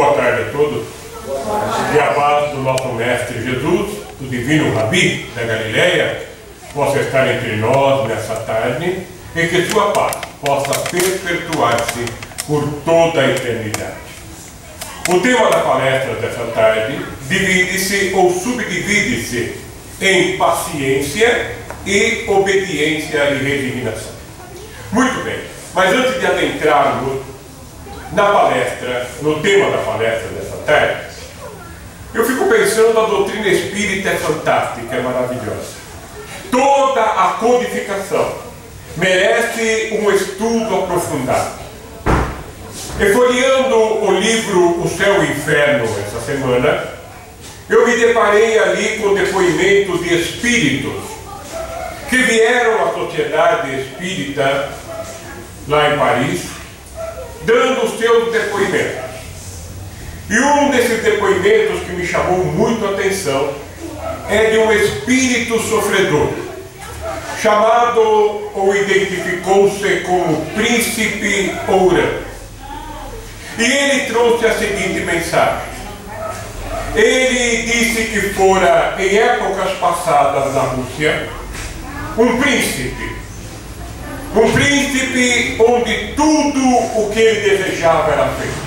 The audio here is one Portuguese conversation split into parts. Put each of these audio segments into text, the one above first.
Boa tarde a todos. Que a paz do nosso Mestre Jesus, do Divino Rabi da Galileia, possa estar entre nós nessa tarde e que sua paz possa perpetuar-se por toda a eternidade. O tema da palestra dessa tarde divide-se ou subdivide-se em paciência e obediência e resignação. Muito bem, mas antes de adentrarmos na palestra, no tema da palestra dessa tarde, eu fico pensando, a doutrina espírita é fantástica, é maravilhosa. Toda a codificação merece um estudo aprofundado. E folheando o livro O Céu e o Inferno essa semana, eu me deparei ali com depoimentos de espíritos que vieram à Sociedade Espírita lá em Paris, dando os seus depoimentos. E um desses depoimentos que me chamou muito a atenção é de um espírito sofredor, chamado ou identificou-se como Príncipe Ourã. E ele trouxe a seguinte mensagem. Ele disse que fora, em épocas passadas na Rússia, um príncipe onde tudo o que ele desejava era feito.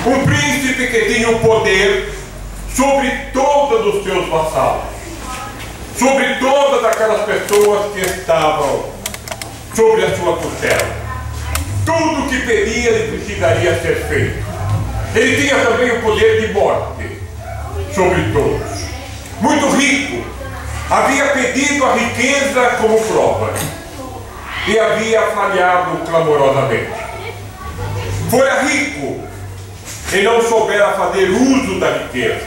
Um príncipe que tinha o poder sobre todos os seus vassalos, sobre todas aquelas pessoas que estavam sobre a sua tutela. Tudo o que pedia ele precisaria ser feito. Ele tinha também o poder de morte sobre todos. Muito rico, havia pedido a riqueza como prova e havia falhado clamorosamente. Fora rico e não soubera fazer uso da riqueza.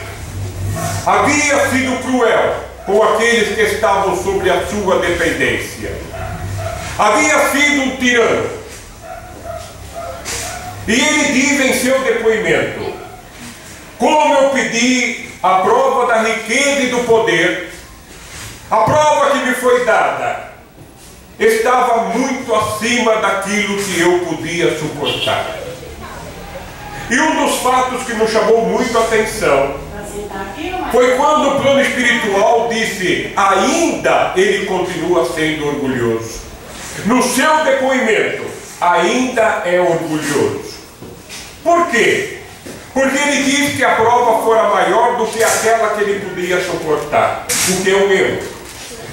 Havia sido cruel com aqueles que estavam sobre a sua dependência. Havia sido um tirano. E ele diz em seu depoimento: como eu pedi a prova da riqueza e do poder, a prova que me foi dada estava muito acima daquilo que eu podia suportar. E um dos fatos que nos chamou muito a atenção foi quando o plano espiritual disse: ainda ele continua sendo orgulhoso. No seu depoimento, ainda é orgulhoso. Por quê? Porque ele diz que a prova fora maior do que aquela que ele podia suportar. O que é um erro.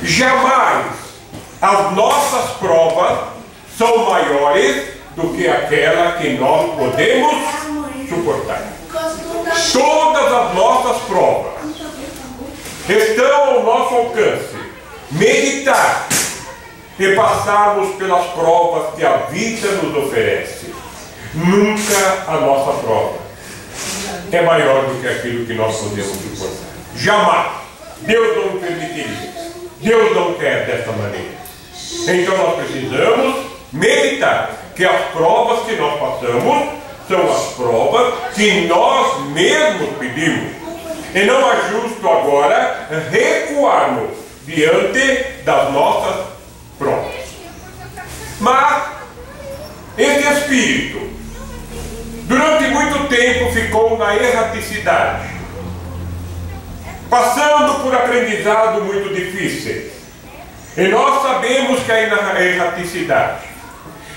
Jamais as nossas provas são maiores do que aquela que nós podemos suportar. Todas as nossas provas estão ao nosso alcance. Meditar e passarmos pelas provas que a vida nos oferece. Nunca a nossa prova é maior do que aquilo que nós podemos suportar. Jamais. Deus não permitiria. Deus não quer desta maneira. Então nós precisamos meditar que as provas que nós passamos são as provas que nós mesmos pedimos. E não é justo agora recuarmos diante das nossas provas. Mas esse espírito durante muito tempo ficou na erraticidade, passando por aprendizado muito difícil. E nós sabemos que é na erraticidade,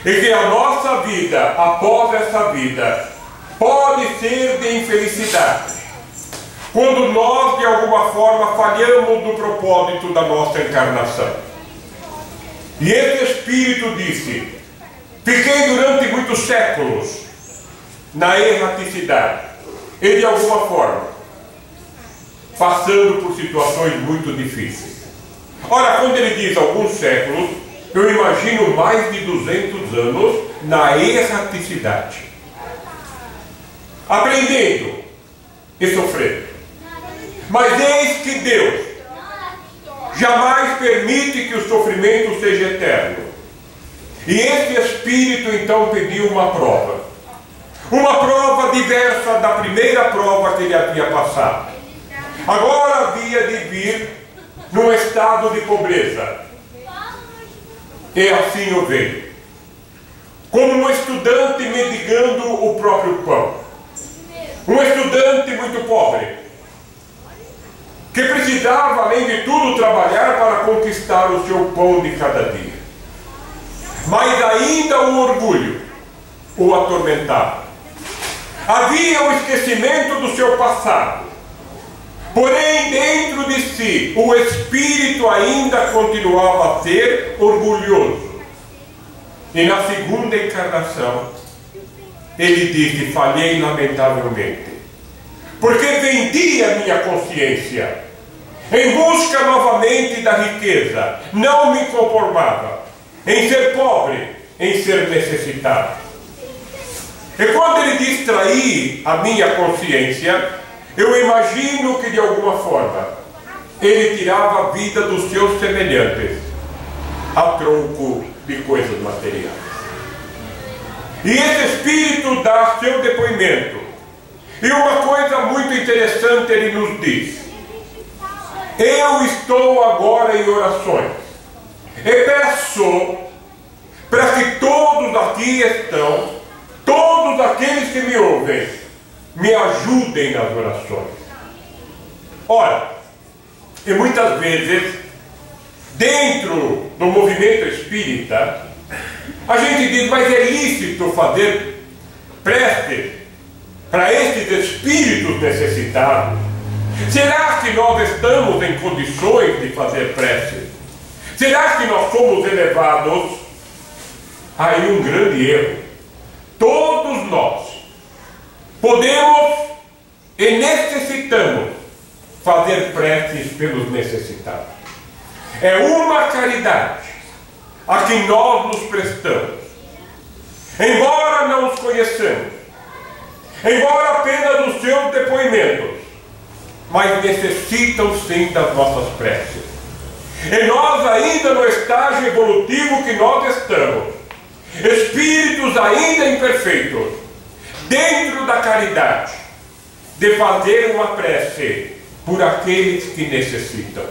e que a nossa vida, após essa vida, pode ser de infelicidade, quando nós de alguma forma falhamos no propósito da nossa encarnação. E esse espírito disse: fiquei durante muitos séculos na erraticidade e de alguma forma passando por situações muito difíceis. Ora, quando ele diz alguns séculos, eu imagino mais de 200 anos na erraticidade, aprendendo e sofrendo. Mas eis que Deus jamais permite que o sofrimento seja eterno. E esse espírito então pediu uma prova diversa da primeira prova que ele havia passado. Agora havia de vir num estado de pobreza. E assim o veio, como um estudante mendigando o próprio pão. um estudante muito pobre, que precisava, além de tudo, trabalhar para conquistar o seu pão de cada dia. Mas ainda o orgulho o atormentava. Havia o esquecimento do seu passado. Porém, dentro de si, o espírito ainda continuava a ser orgulhoso. E na segunda encarnação, ele disse: falhei lamentavelmente, porque vendi a minha consciência em busca novamente da riqueza. Não me conformava em ser pobre, em ser necessitado. E quando ele distraí a minha consciência, eu imagino que de alguma forma ele tirava a vida dos seus semelhantes a troco de coisas materiais. E esse espírito dá seu depoimento. E uma coisa muito interessante ele nos diz: eu estou agora em orações e peço para que todos aqui estão, todos aqueles que me ouvem, me ajudem nas orações. Ora, e muitas vezes, dentro do movimento espírita, a gente diz: mas é lícito fazer prece para esses espíritos necessitados? Será que nós estamos em condições de fazer prece? Será que nós somos elevados? Aí um grande erro. Todos nós podemos e necessitamos fazer preces pelos necessitados. É uma caridade a que nós nos prestamos. Embora não os conheçamos, embora apenas dos seus depoimentos, mas necessitam sim das nossas preces. E nós ainda no estágio evolutivo que nós estamos, espíritos ainda imperfeitos, dentro da caridade, de fazer uma prece por aqueles que necessitam.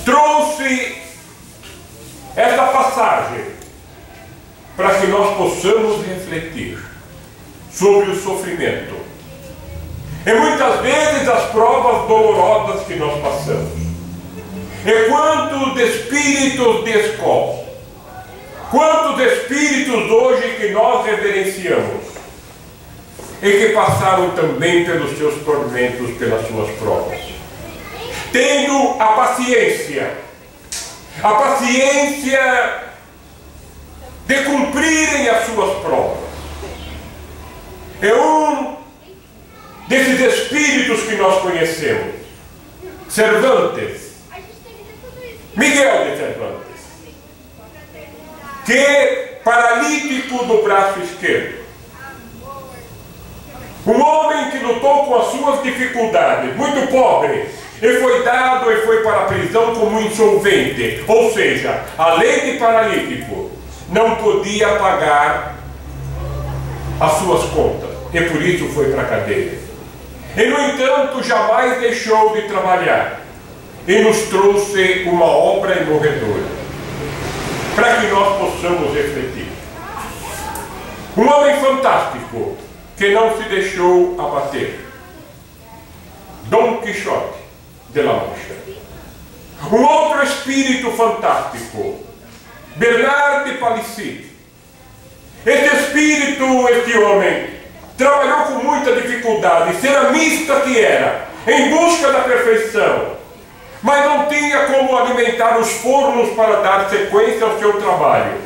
Trouxe essa passagem para que nós possamos refletir sobre o sofrimento e muitas vezes as provas dolorosas que nós passamos. E quantos espíritos de escola, quantos espíritos hoje que nós reverenciamos e que passaram também pelos seus tormentos, pelas suas provas, tendo a paciência de cumprirem as suas provas. É um desses espíritos que nós conhecemos, Cervantes, Miguel de Cervantes, que paralítico do braço esquerdo, um homem que lutou com as suas dificuldades, muito pobre, e foi dado e foi para a prisão como insolvente, ou seja, além de paralítico, não podia pagar as suas contas, e por isso foi para a cadeia. E no entanto jamais deixou de trabalhar, e nos trouxe uma obra imorredora, para que nós possamos refletir. Um homem fantástico, que não se deixou abater, Dom Quixote de La Mancha. Um outro espírito fantástico, Bernard de Palissy. Este espírito, este homem, trabalhou com muita dificuldade, ceramista que era, em busca da perfeição, mas não tinha como alimentar os fornos para dar sequência ao seu trabalho.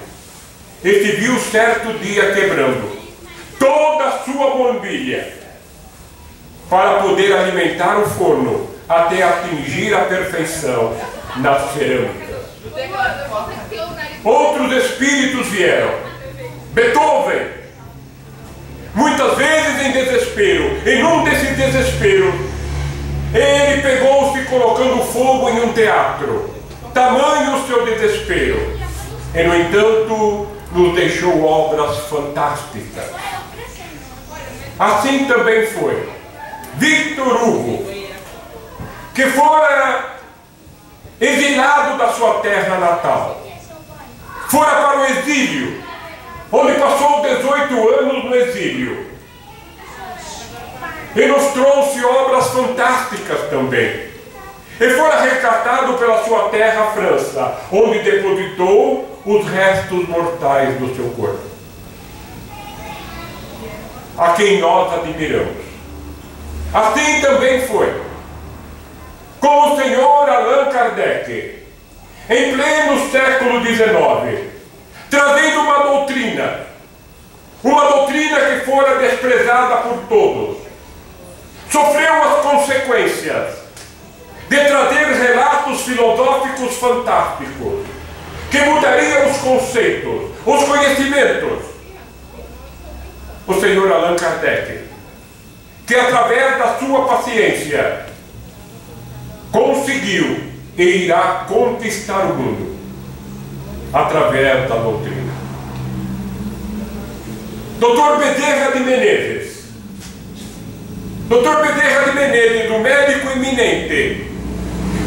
E se viu certo dia quebrando toda a sua bombilha para poder alimentar o forno até atingir a perfeição nas cerâmicas. Outros espíritos vieram. Beethoven, muitas vezes em desespero, e num desses desesperos, ele pegou-se colocando fogo em um teatro. Tamanho o seu desespero. E no entanto, nos deixou obras fantásticas. Assim também foi Victor Hugo, que fora exilado da sua terra natal, fora para o exílio, onde passou 18 anos no exílio, E nos trouxe obras fantásticas também. E foi resgatado pela sua terra, França, onde depositou os restos mortais do seu corpo, a quem nós admiramos. Assim também foi com o senhor Allan Kardec, em pleno século XIX, trazendo uma doutrina que fora desprezada por todos. Sofreu as consequências de trazer relatos filosóficos fantásticos, que mudariam os conceitos, os conhecimentos. O senhor Allan Kardec, que através da sua paciência conseguiu e irá conquistar o mundo através da doutrina. Dr. Bezerra de Menezes, um médico eminente,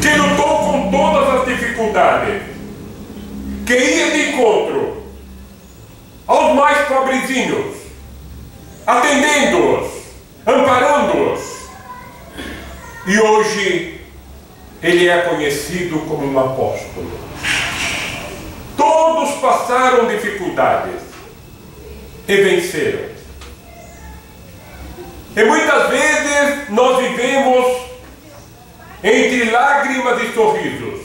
que lutou com todas as dificuldades, que ia de encontro aos mais pobrezinhos, atendendo-os, amparando-os. E hoje ele é conhecido como um apóstolo. Todos passaram dificuldades e venceram. E muitas vezes nós vivemos entre lágrimas e sorrisos.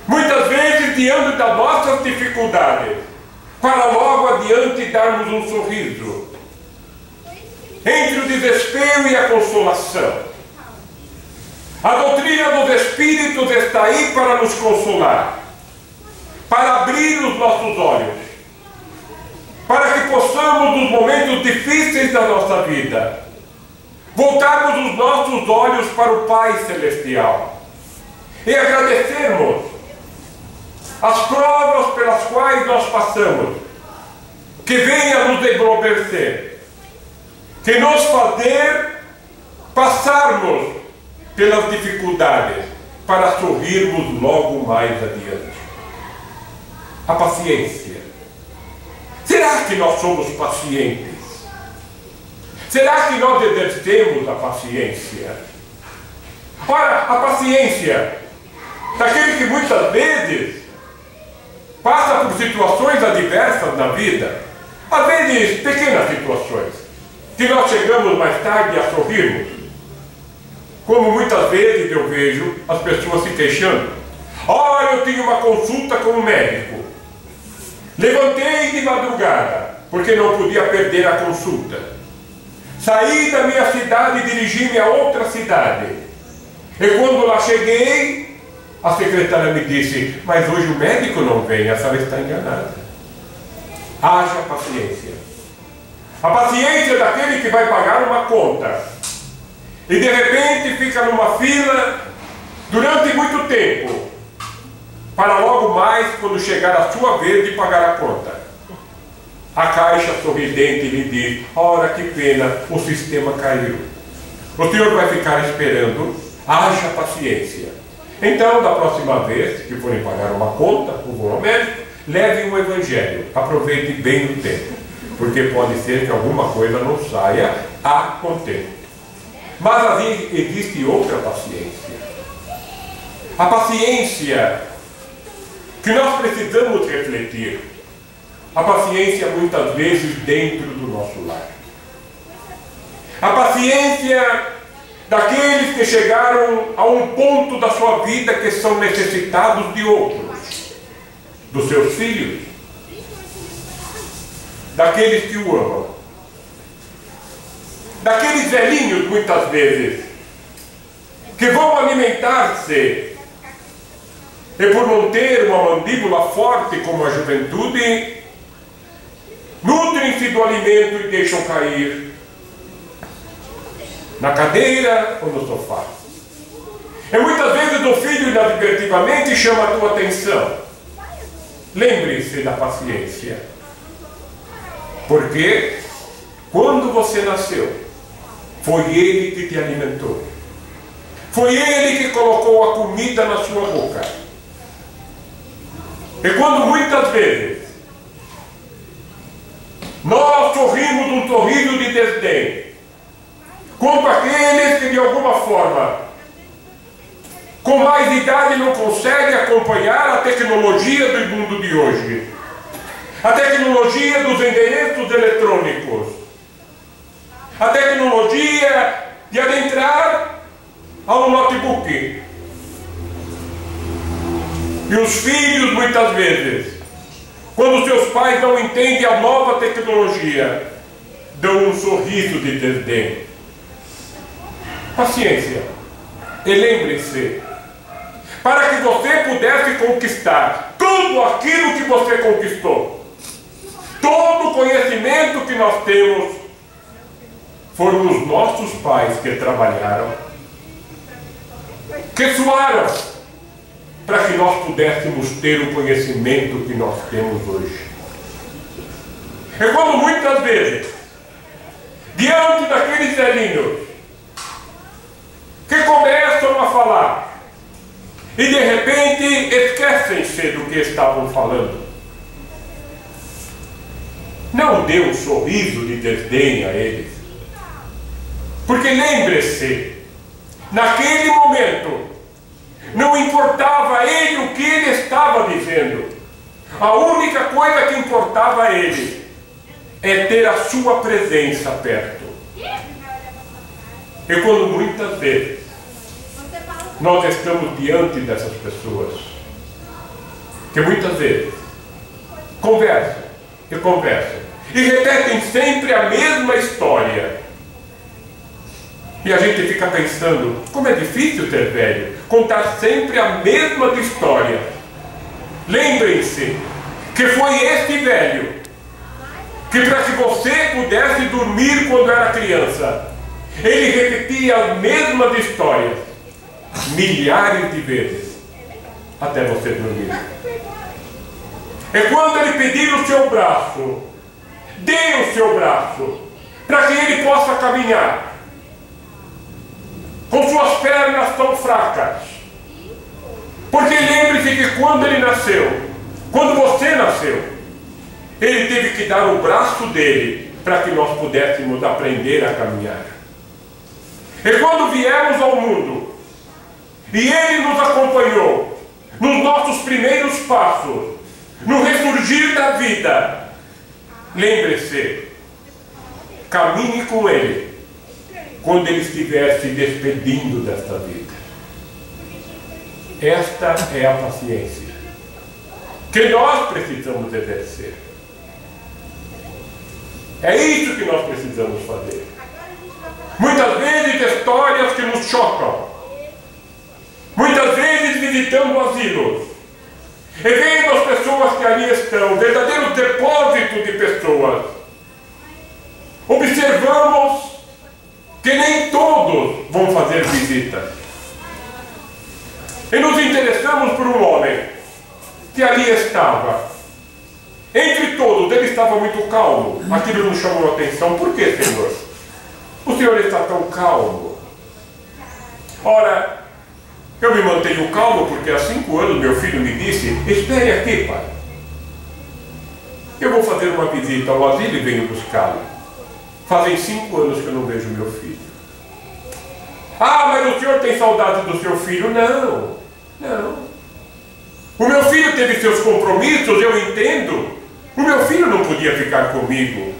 Muitas vezes diante das nossas dificuldades, para logo adiante darmos um sorriso. Entre o desespero e a consolação. A doutrina dos Espíritos está aí para nos consolar, para abrir os nossos olhos, para que possamos, nos momentos difíceis da nossa vida, voltarmos os nossos olhos para o Pai Celestial e agradecermos as provas pelas quais nós passamos, que venha nos engrandecer, que nos fazer passarmos pelas dificuldades para sorrirmos logo mais adiante. A paciência. Será que nós somos pacientes? Será que nós exercemos a paciência? Ora, a paciência daquele que muitas vezes passa por situações adversas na vida, às vezes pequenas situações, que nós chegamos mais tarde a sorrirmos. Como muitas vezes eu vejo as pessoas se queixando. Olha, eu tinha uma consulta com um médico. Levantei de madrugada, porque não podia perder a consulta. Saí da minha cidade e dirigi-me a outra cidade. E quando lá cheguei, a secretária me disse: mas hoje o médico não vem, a senhora está enganada. Haja paciência. A paciência é daquele que vai pagar uma conta e de repente fica numa fila durante muito tempo, para logo mais, quando chegar a sua vez de pagar a conta, a caixa sorridente lhe diz: ora, que pena, o sistema caiu. O senhor vai ficar esperando, haja paciência. Então, da próxima vez que forem pagar uma conta, ou vão ao médico, levem o evangelho, aproveite bem o tempo, porque pode ser que alguma coisa não saia a contento. Mas ali existe outra paciência. A paciência que nós precisamos refletir. A paciência muitas vezes dentro do nosso lar. A paciência daqueles que chegaram a um ponto da sua vida que são necessitados de outros, dos seus filhos, daqueles que o amam, daqueles velhinhos muitas vezes que vão alimentar-se e por não ter uma mandíbula forte como a juventude, nutrem-se do alimento e deixam cair na cadeira ou no sofá. E muitas vezes o filho inadvertidamente chama a tua atenção. Lembre-se da paciência. Porque quando você nasceu, foi ele que te alimentou. Foi ele que colocou a comida na sua boca. E quando muitas vezes nós sorrimos um sorriso de desdém, quanto aqueles que de alguma forma, com mais idade, não conseguem acompanhar a tecnologia do mundo de hoje. A tecnologia dos endereços eletrônicos. A tecnologia de adentrar ao notebook. E os filhos, muitas vezes, quando seus pais não entendem a nova tecnologia, dão um sorriso de desdém. Paciência. E lembre-se, para que você pudesse conquistar tudo aquilo que você conquistou, todo o conhecimento que nós temos, foram os nossos pais que trabalharam, que suaram, para que nós pudéssemos ter o conhecimento que nós temos hoje. É quando muitas vezes, diante daqueles velhinhos, que começam a falar, e de repente esquecem-se do que estavam falando, não dê um sorriso de desdém a eles. Porque lembre-se, naquele momento, não importava a ele o que ele estava dizendo. A única coisa que importava a ele é ter a sua presença perto. E quando muitas vezes nós estamos diante dessas pessoas, que muitas vezes conversam e repetem sempre a mesma história, e a gente fica pensando, como é difícil ser velho, contar sempre a mesma história. Lembrem-se que foi este velho que, para que você pudesse dormir quando era criança, ele repetia as mesmas histórias milhares de vezes até você dormir. É quando ele pedir o seu braço, dê o seu braço para que ele possa caminhar com suas pernas tão fracas. Porque lembre-se que quando ele nasceu, quando você nasceu, ele teve que dar o braço dele para que nós pudéssemos aprender a caminhar. E quando viemos ao mundo, e ele nos acompanhou nos nossos primeiros passos, no ressurgir da vida, lembre-se, caminhe com ele quando ele estiver se despedindo desta vida. Esta é a paciência que nós precisamos exercer. É isso que nós precisamos fazer. Muitas vezes histórias que nos chocam. Muitas vezes visitando asilos e vendo as pessoas que ali estão, verdadeiro depósito de pessoas. Observamos que nem todos vão fazer visita. E nos interessamos por um homem que ali estava. Entre todos, ele estava muito calmo. Aquilo nos chamou a atenção. Por que, Senhor? O Senhor está tão calmo. Ora, eu me mantenho calmo porque há 5 anos meu filho me disse: espere aqui, pai. Eu vou fazer uma visita ao asilo e venho buscá-lo. Fazem 5 anos que eu não vejo meu filho. Ah, mas o senhor tem saudade do seu filho? Não, não. O meu filho teve seus compromissos, eu entendo. O meu filho não podia ficar comigo.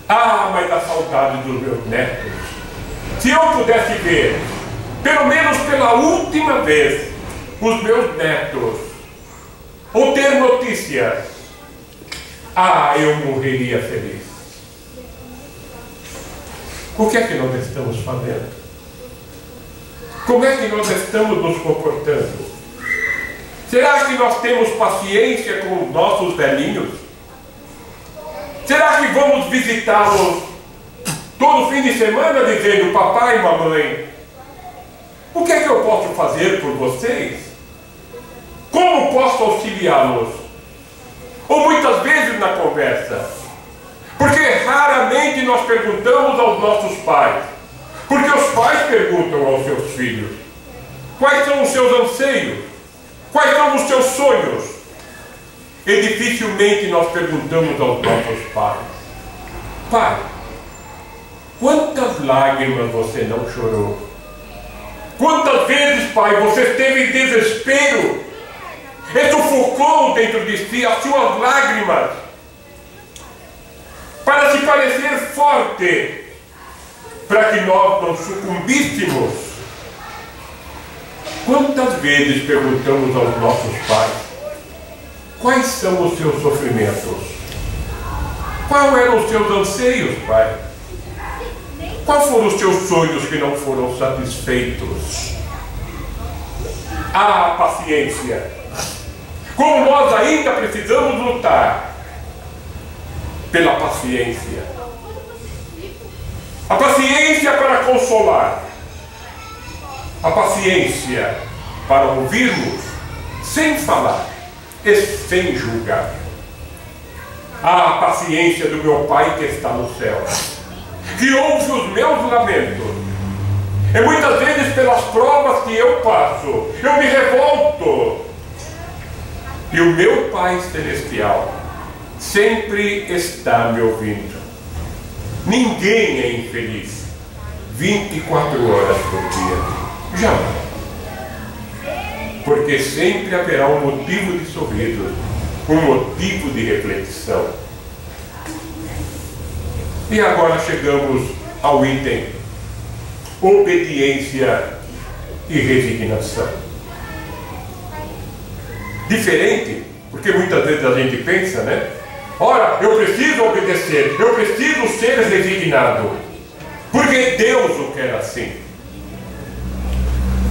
Ah, mas a saudade dos meus netos. Se eu pudesse ver, pelo menos pela última vez, os meus netos, ou ter notícias, ah, eu morreria feliz. O que é que nós estamos fazendo? Como é que nós estamos nos comportando? Será que nós temos paciência com os nossos velhinhos? Será que vamos visitá-los todo fim de semana dizendo: papai e mamãe, o que é que eu posso fazer por vocês? Como posso auxiliá-los? Ou muitas vezes na conversa. Porque raramente nós perguntamos aos nossos pais. Porque os pais perguntam aos seus filhos: quais são os seus anseios? Quais são os seus sonhos? E dificilmente nós perguntamos aos nossos pais: pai, Quantas lágrimas você não chorou? Quantas vezes, Pai, você esteve em desespero e sufocou dentro de si as suas lágrimas para se parecer forte, para que nós não sucumbíssemos? Quantas vezes perguntamos aos nossos pais: quais são os seus sofrimentos? Quais eram os seus anseios, Pai? Quais foram os seus sonhos que não foram satisfeitos? Ah, paciência! Como nós ainda precisamos lutar pela paciência. A paciência para consolar. A paciência para ouvirmos sem falar e sem julgar. A paciência do meu Pai que está no céu, que ouve os meus lamentos. E muitas vezes pelas provas que eu passo, eu me revolto. E o meu Pai Celestial sempre está me ouvindo. Ninguém é infeliz 24 horas por dia. Jamais. Porque sempre haverá um motivo de sorriso, um motivo de reflexão. E agora chegamos ao item obediência e resignação. Diferente, porque muitas vezes a gente pensa, né? Ora, eu preciso obedecer, eu preciso ser resignado, porque Deus o quer assim.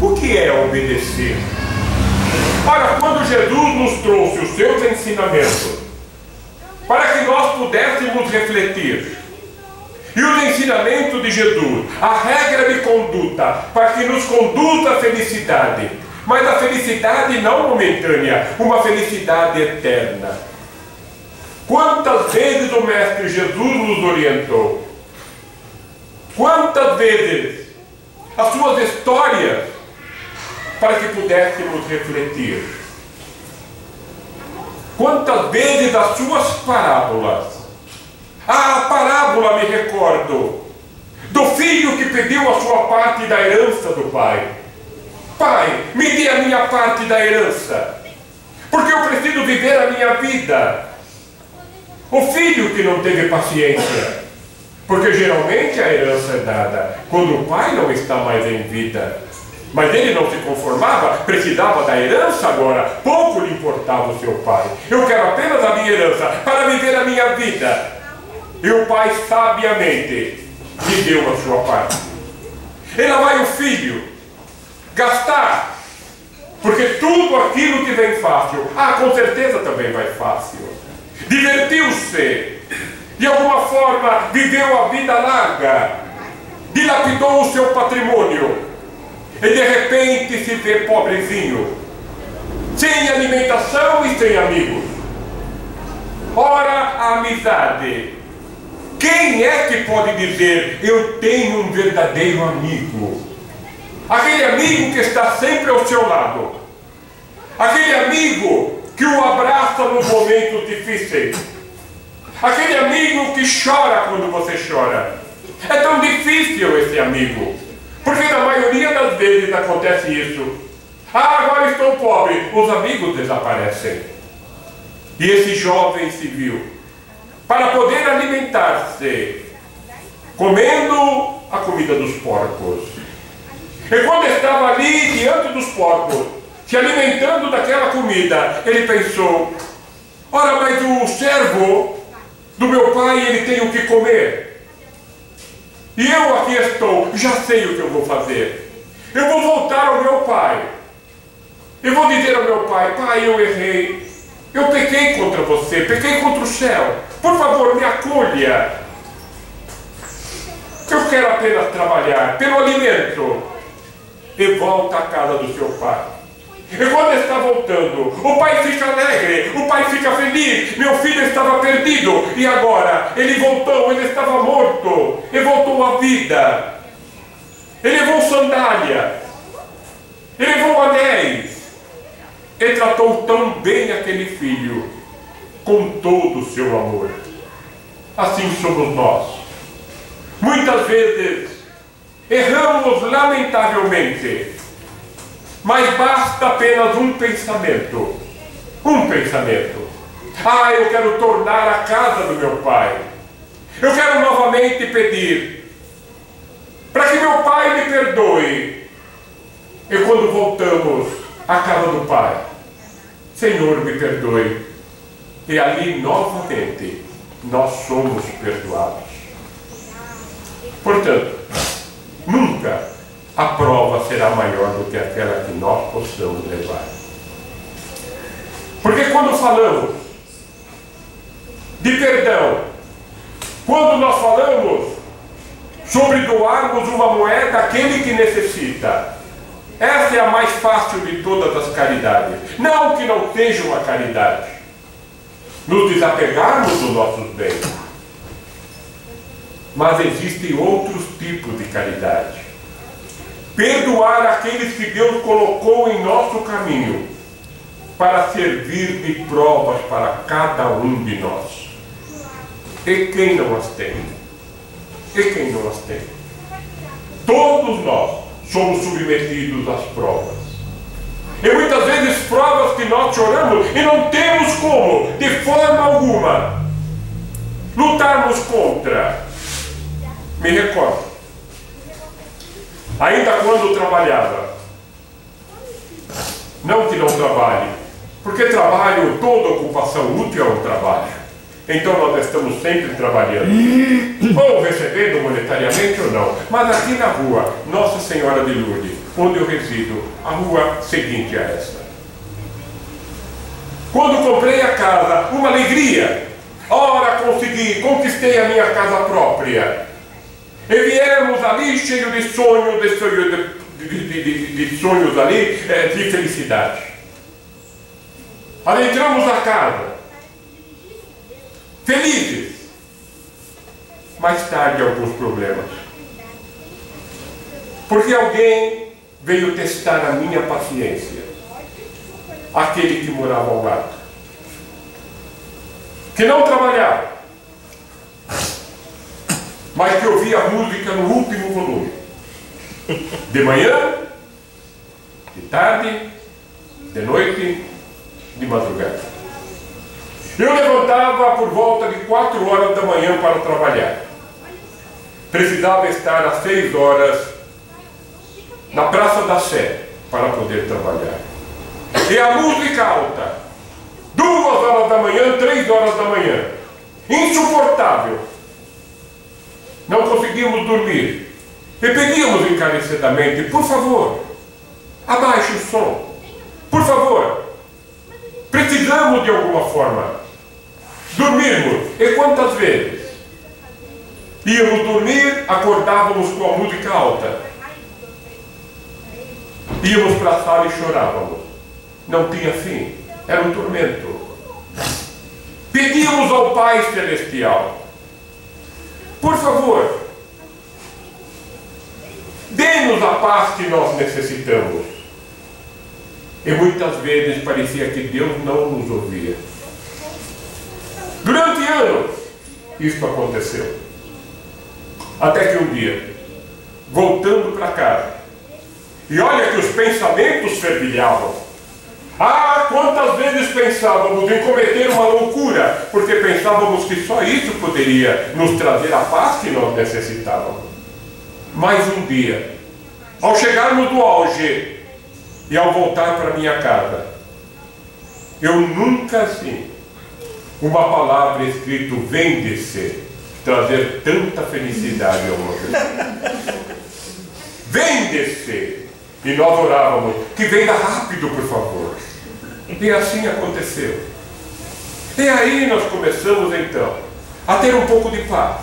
O que é obedecer? Ora, quando Jesus nos trouxe os seus ensinamentos, para que nós pudéssemos refletir, e os ensinamentos de Jesus, a regra de conduta, para que nos conduza à felicidade, mas a felicidade não momentânea, uma felicidade eterna. Quantas vezes o Mestre Jesus nos orientou? Quantas vezes as suas histórias para que pudéssemos refletir? Quantas vezes as suas parábolas? A parábola, me recordo, do filho que pediu a sua parte da herança do pai. Pai, me dê a minha parte da herança, porque eu preciso viver a minha vida. O filho que não teve paciência, porque geralmente a herança é dada quando o pai não está mais em vida. Mas ele não se conformava, precisava da herança agora, pouco lhe importava o seu pai. Eu quero apenas a minha herança para viver a minha vida. E o pai sabiamente lhe deu a sua parte. E lá vai o filho gastar, porque tudo aquilo que vem fácil, com certeza também vai fácil. Divertiu-se, de alguma forma viveu a vida larga, dilapidou o seu patrimônio, e de repente se vê pobrezinho, sem alimentação e sem amigos. Ora, a amizade. Quem é que pode dizer, eu tenho um verdadeiro amigo? Aquele amigo que está sempre ao seu lado. Aquele amigo que o abraça nos momentos difíceis. Aquele amigo que chora quando você chora. É tão difícil esse amigo, porque na maioria das vezes acontece isso. Agora estou pobre, os amigos desaparecem. E esse jovem se viu, para poder alimentar-se, comendo a comida dos porcos. E quando estava ali diante dos porcos, se alimentando daquela comida, ele pensou: ora, mas o servo do meu pai, ele tem o que comer. E eu aqui estou, já sei o que eu vou fazer. Eu vou voltar ao meu pai. Eu vou dizer ao meu pai: pai, eu errei. Eu pequei contra você, pequei contra o céu. Por favor, me acolha. Eu quero apenas trabalhar pelo alimento. E volta à casa do seu pai. E quando está voltando, o pai fica alegre, o pai fica feliz. Meu filho estava perdido e agora ele voltou, ele estava morto e voltou à vida. Ele levou sandália, ele levou anéis. E tratou tão bem aquele filho, com todo o seu amor. Assim somos nós. Muitas muitas vezes erramos lamentavelmente, mas basta apenas um pensamento. Um pensamento. Ah, eu quero tornar a casa do meu pai. Eu quero novamente pedir para que meu pai me perdoe. E quando voltamos à casa do pai, Senhor, me perdoe. E ali novamente nós somos perdoados. Portanto, nunca a prova será maior do que aquela que nós possamos levar. Porque quando falamos de perdão, quando nós falamos sobre doarmos uma moeda àquele que necessita, essa é a mais fácil de todas as caridades. Não que não seja uma caridade, nos desapegarmos dos nossos bens. Mas existem outros tipos de caridade. Perdoar aqueles que Deus colocou em nosso caminho para servir de provas para cada um de nós. E quem não as tem? E quem não as tem? Todos nós somos submetidos às provas. E muitas vezes provas que nós choramos e não temos como, de forma alguma, lutarmos contra. Me recordo, ainda quando trabalhava, não que não trabalhe, porque trabalho, toda ocupação útil é um trabalho. Então nós estamos sempre trabalhando, ou recebendo monetariamente ou não. Mas aqui na rua Nossa Senhora de Lourdes, onde eu resido, a rua seguinte a esta. Quando comprei a casa, uma alegria. Ora, consegui, conquistei a minha casa própria. E viemos ali cheio de sonhos, de sonhos ali, de felicidade. Adentramos a casa, felizes. Mais tarde, alguns problemas. Porque alguém veio testar a minha paciência. Aquele que morava ao lado, que não trabalhava, mas que ouvia a música no último volume. De manhã, de tarde, de noite, de madrugada. Eu levantava por volta de 4 horas da manhã para trabalhar. Precisava estar às 6 horas na Praça da Sé para poder trabalhar. E a música alta, 2 horas da manhã, 3 horas da manhã. Insuportável. Não conseguimos dormir. E pedíamos encarecidamente, por favor, abaixe o som. Por favor, precisamos de alguma forma dormirmos. E quantas vezes íamos dormir, acordávamos com a música alta. Íamos para a sala e chorávamos. Não tinha fim. Era um tormento. Pedíamos ao Pai Celestial, por favor, dê-nos a paz que nós necessitamos. E muitas vezes parecia que Deus não nos ouvia. Durante anos, isso aconteceu. Até que um dia, voltando para casa, e olha que os pensamentos fervilhavam. Ah, quantas vezes pensávamos em cometer uma loucura, porque pensávamos que só isso poderia nos trazer a paz que nós necessitávamos. Mas um dia, ao chegarmos do auge e ao voltar para minha casa, eu nunca assim, uma palavra escrito vende-se, trazer tanta felicidade ao mundo. Vende-se! E nós orávamos, que venha rápido, por favor. E assim aconteceu. E aí nós começamos então a ter um pouco de paz.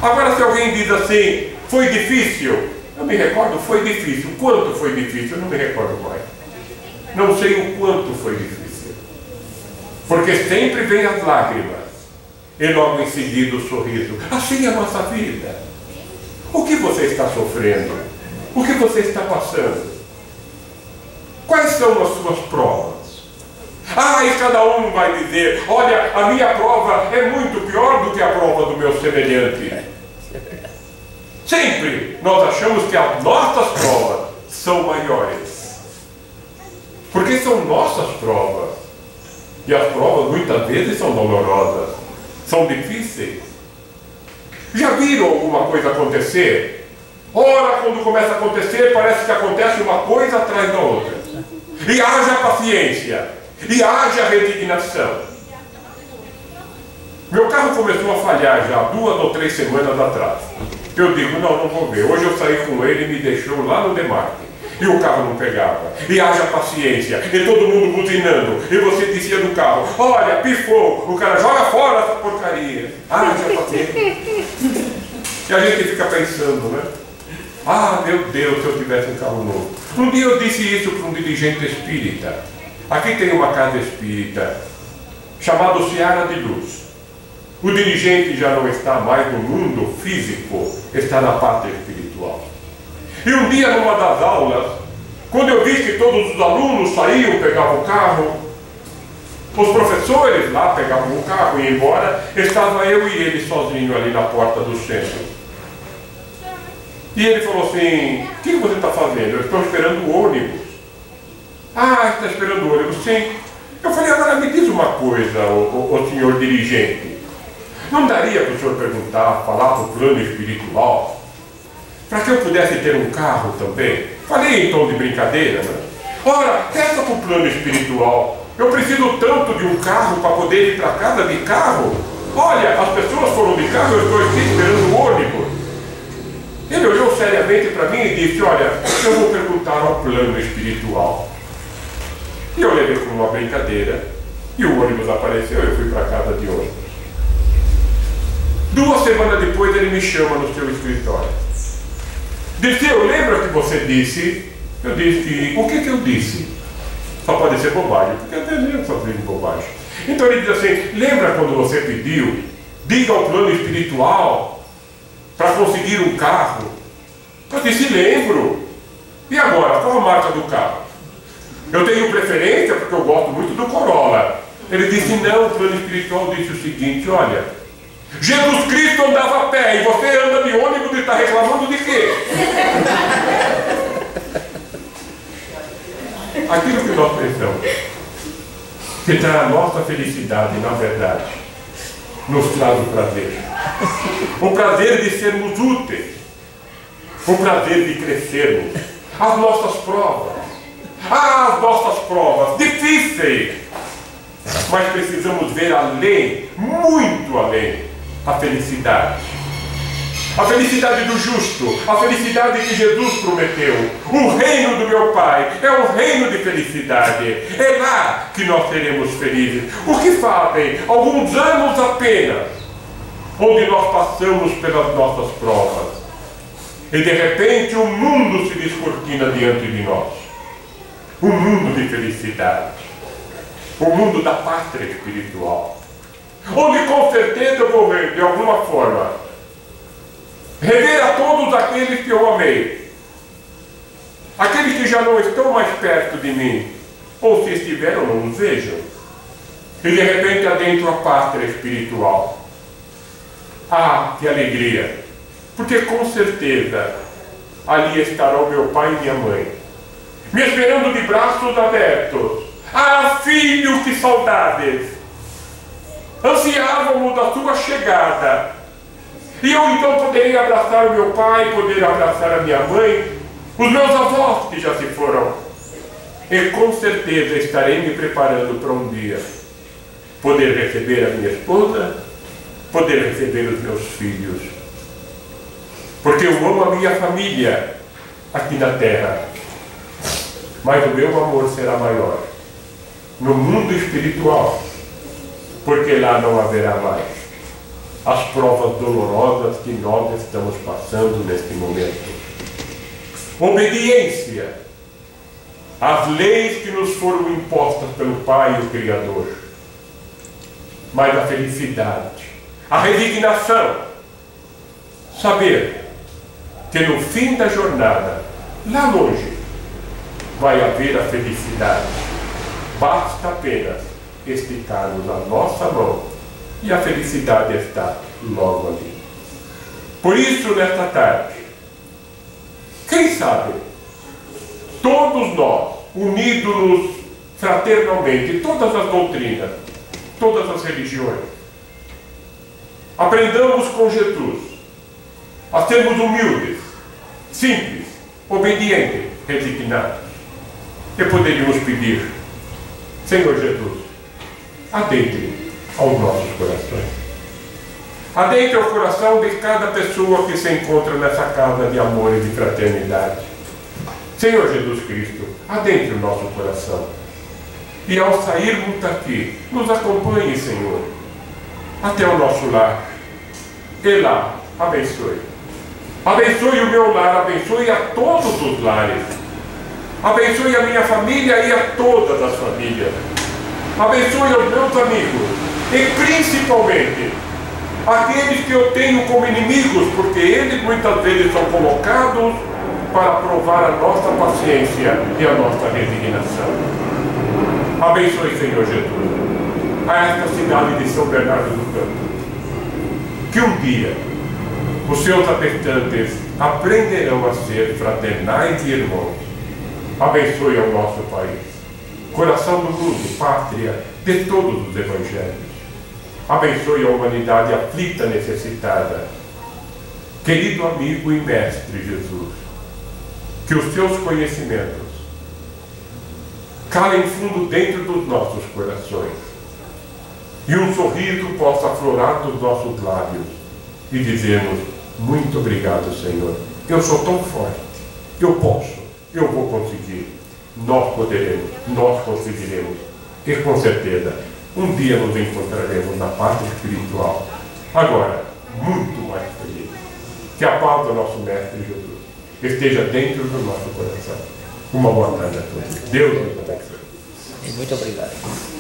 Agora, se alguém diz assim, foi difícil, eu me recordo, foi difícil. Quanto foi difícil? Eu não me recordo mais. Não sei o quanto foi difícil. Porque sempre vem as lágrimas e logo em seguida o sorriso. Assim é a nossa vida. O que você está sofrendo? O que você está passando? Quais são as suas provas? Ah, e cada um vai dizer, olha, a minha prova é muito pior do que a prova do meu semelhante. Sempre nós achamos que as nossas provas são maiores. Porque são nossas provas. E as provas muitas vezes são dolorosas, são difíceis. Já viram alguma coisa acontecer? Ora, quando começa a acontecer, parece que acontece uma coisa atrás da outra. E haja paciência, e haja resignação. Meu carro começou a falhar já 2 ou 3 semanas atrás. Eu digo, não vou ver. Hoje eu saí com ele e me deixou lá no Demarque. E o carro não pegava. E haja paciência. E todo mundo buzinando. E você dizia do carro, olha, pifou. O cara joga fora essa porcaria. Haja paciência. E a gente fica pensando, né? Ah, meu Deus, se eu tivesse um carro novo. Um dia eu disse isso para um dirigente espírita. Aqui tem uma casa espírita chamada Seara de Luz. O dirigente já não está mais no mundo físico, está na parte espiritual. E um dia, numa das aulas, quando eu vi que todos os alunos saíam, pegavam o carro, os professores lá pegavam o carro e iam embora, estava eu e ele sozinho ali na porta do centro. E ele falou assim, o que você está fazendo? Eu estou esperando o ônibus. Ah, está esperando o ônibus? Sim. Eu falei, agora me diz uma coisa, o senhor dirigente. Não daria para o senhor perguntar, falar para o plano espiritual, para que eu pudesse ter um carro também? Falei em tom de brincadeira, né? Ora, peça para o plano espiritual. Eu preciso tanto de um carro para poder ir para casa de carro. Olha, as pessoas foram de carro, eu estou aqui esperando o ônibus. Ele olhou seriamente para mim e disse, olha, eu vou perguntar ao plano espiritual. E eu levei como uma brincadeira, e o ônibus apareceu, eu fui para casa de ônibus. 2 semanas depois ele me chama no seu escritório. Disse, eu lembro que você disse. Eu disse, o que eu disse? Só pode ser bobagem, porque até eu só digo bobagem. Então ele diz assim, lembra quando você pediu, diga ao plano espiritual para conseguir um carro? Eu disse, lembro. E agora, qual a marca do carro? Eu tenho preferência porque eu gosto muito do Corolla. Ele disse, não, o plano espiritual disse o seguinte, olha, Jesus Cristo andava a pé e você anda de ônibus e está reclamando de quê? Aquilo que nós pensamos que traz a nossa felicidade, na verdade, nos traz o prazer. O prazer de sermos úteis. O prazer de crescermos. As nossas provas. As nossas provas difíceis. Mas precisamos ver além, muito além, a felicidade. A felicidade do justo, a felicidade que Jesus prometeu. O reino do meu Pai é um reino de felicidade. É lá que nós seremos felizes. O que fazem alguns anos apenas, onde nós passamos pelas nossas provas. E de repente o mundo se descortina diante de nós. Um mundo de felicidade. O mundo da pátria espiritual. Onde com certeza eu vou ver, de alguma forma, rever a todos aqueles que eu amei. Aqueles que já não estão mais perto de mim. Ou se estiveram, não os vejam. E de repente adentro a pátria espiritual. Ah, que alegria! Porque com certeza ali estarão meu pai e minha mãe, me esperando de braços abertos. Ah, filho, que saudades! Ansiávamos a sua chegada. E eu então poderia abraçar o meu pai, poder abraçar a minha mãe, os meus avós que já se foram. E com certeza estarei me preparando para um dia poder receber a minha esposa, poder receber os meus filhos. Porque eu amo a minha família aqui na terra. Mas o meu amor será maior no mundo espiritual. Porque lá não haverá mais as provas dolorosas que nós estamos passando neste momento. Obediência às leis que nos foram impostas pelo Pai, o Criador. Mas a felicidade, a resignação, saber que no fim da jornada, lá longe, vai haver a felicidade. Basta apenas esticarmos a nossa mão e a felicidade está logo ali. Por isso, nesta tarde, sabe, todos nós, unidos fraternalmente, todas as doutrinas, todas as religiões, aprendamos com Jesus a sermos humildes, simples, obedientes, resignados. E poderíamos pedir: Senhor Jesus, adentre aos nossos corações. Adentre ao coração de cada pessoa que se encontra nessa casa de amor e de fraternidade. Senhor Jesus Cristo, adentre o nosso coração. E ao sairmos daqui, nos acompanhe, Senhor, até o nosso lar. E lá, abençoe. Abençoe o meu lar, abençoe a todos os lares. Abençoe a minha família e a todas as famílias. Abençoe os meus amigos e principalmente aqueles que eu tenho como inimigos, porque eles muitas vezes são colocados para provar a nossa paciência e a nossa resignação. Abençoe, Senhor Jesus, a esta cidade de São Bernardo do Campo, que um dia os seus habitantes aprenderão a ser fraternais e irmãos. Abençoe ao nosso país, coração do mundo, pátria de todos os evangelhos. Abençoe a humanidade aflita, necessitada. Querido amigo e mestre Jesus, que os seus conhecimentos calem fundo dentro dos nossos corações e um sorriso possa aflorar dos nossos lábios e dizermos: muito obrigado, Senhor. Eu sou tão forte, eu posso, eu vou conseguir, nós poderemos, nós conseguiremos. E com certeza, um dia nos encontraremos na pátria espiritual, agora muito mais feliz. Que a paz do nosso Mestre Jesus esteja dentro do nosso coração. Uma boa tarde a todos. Deus nos abençoe. Muito obrigado.